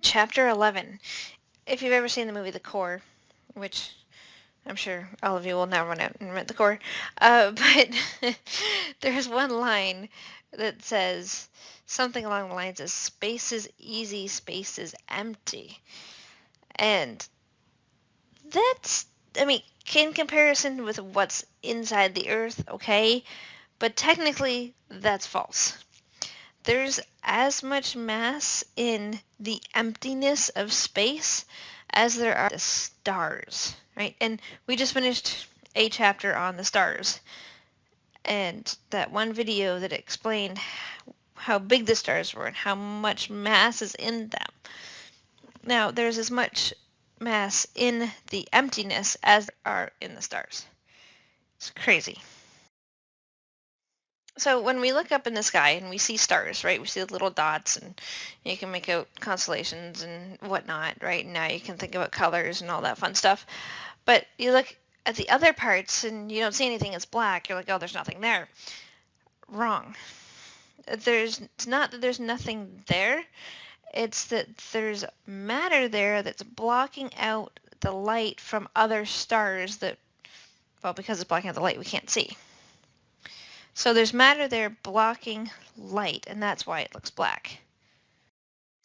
Chapter 11. If you've ever seen the movie The Core, which I'm sure all of you will now run out and rent The Core, but there's one line that says something along the lines of space is easy, space is empty. And that's, I mean, in comparison with what's inside the Earth, okay, but technically that's false. There's as much mass in the emptiness of space as there are the stars, right? And we just finished a chapter on the stars, and that one video that explained how big the stars were and how much mass is in them. Now, there's as much mass in the emptiness as there are in the stars. It's crazy. So when we look up in the sky and we see stars, right, we see the little dots and you can make out constellations and whatnot, right? Now you can think about colors and all that fun stuff. But you look at the other parts and you don't see anything, it's black. You're like, oh, there's nothing there. Wrong. It's not that there's nothing there. It's that there's matter there that's blocking out the light from other stars that, well, because it's blocking out the light, we can't see. So there's matter there blocking light, and that's why it looks black.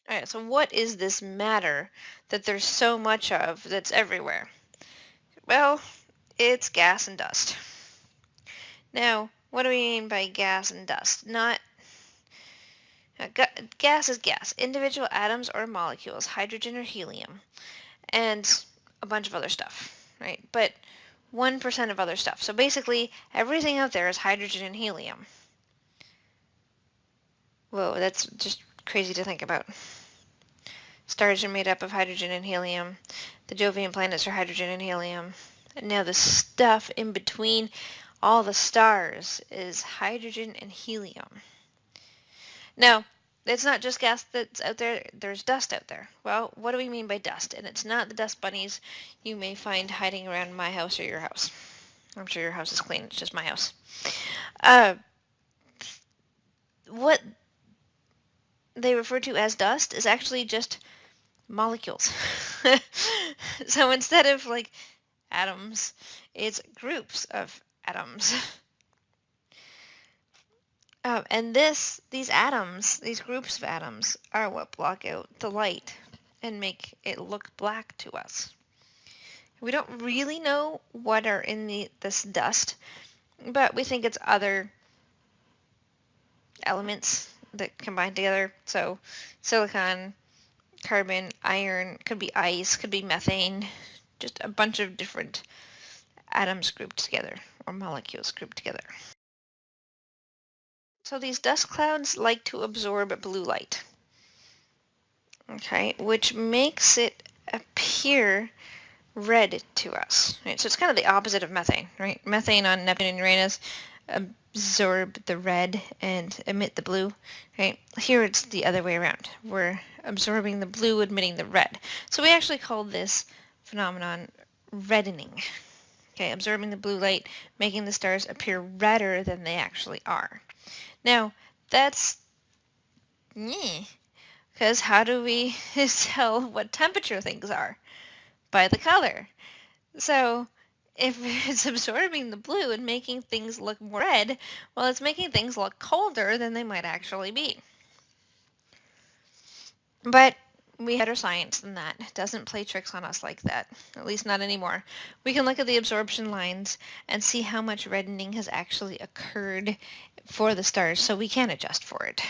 All right, so what is this matter that there's so much of that's everywhere? Well, it's gas and dust. Now, what do we mean by gas and dust? Not gas is gas, individual atoms or molecules, hydrogen or helium, and a bunch of other stuff, right? But 1% of other stuff. So basically, everything out there is hydrogen and helium. Whoa, that's just crazy to think about. Stars are made up of hydrogen and helium. The Jovian planets are hydrogen and helium. And now the stuff in between all the stars is hydrogen and helium. Now, it's not just gas that's out there, there's dust out there. Well, what do we mean by dust? And it's not the dust bunnies you may find hiding around my house or your house. I'm sure your house is clean, it's just my house. What they refer to as dust is actually just molecules. So instead of like atoms, it's groups of atoms. And these atoms, these groups of atoms, are what block out the light and make it look black to us. We don't really know what are in this dust, but we think it's other elements that combine together. So silicon, carbon, iron, could be ice, could be methane, just a bunch of different atoms grouped together or molecules grouped together. So these dust clouds like to absorb blue light, okay, which makes it appear red to us. Right? So it's kind of the opposite of methane, right? Methane on Neptune and Uranus absorb the red and emit the blue, right? Here it's the other way around. We're absorbing the blue, emitting the red. So we actually call this phenomenon reddening. Okay, absorbing the blue light, making the stars appear redder than they actually are. Now, that's because how do we tell what temperature things are? By the color. So if it's absorbing the blue and making things look more red, well, it's making things look colder than they might actually be. But we have better science than that. It doesn't play tricks on us like that, at least not anymore. We can look at the absorption lines and see how much reddening has actually occurred for the stars, so we can adjust for it.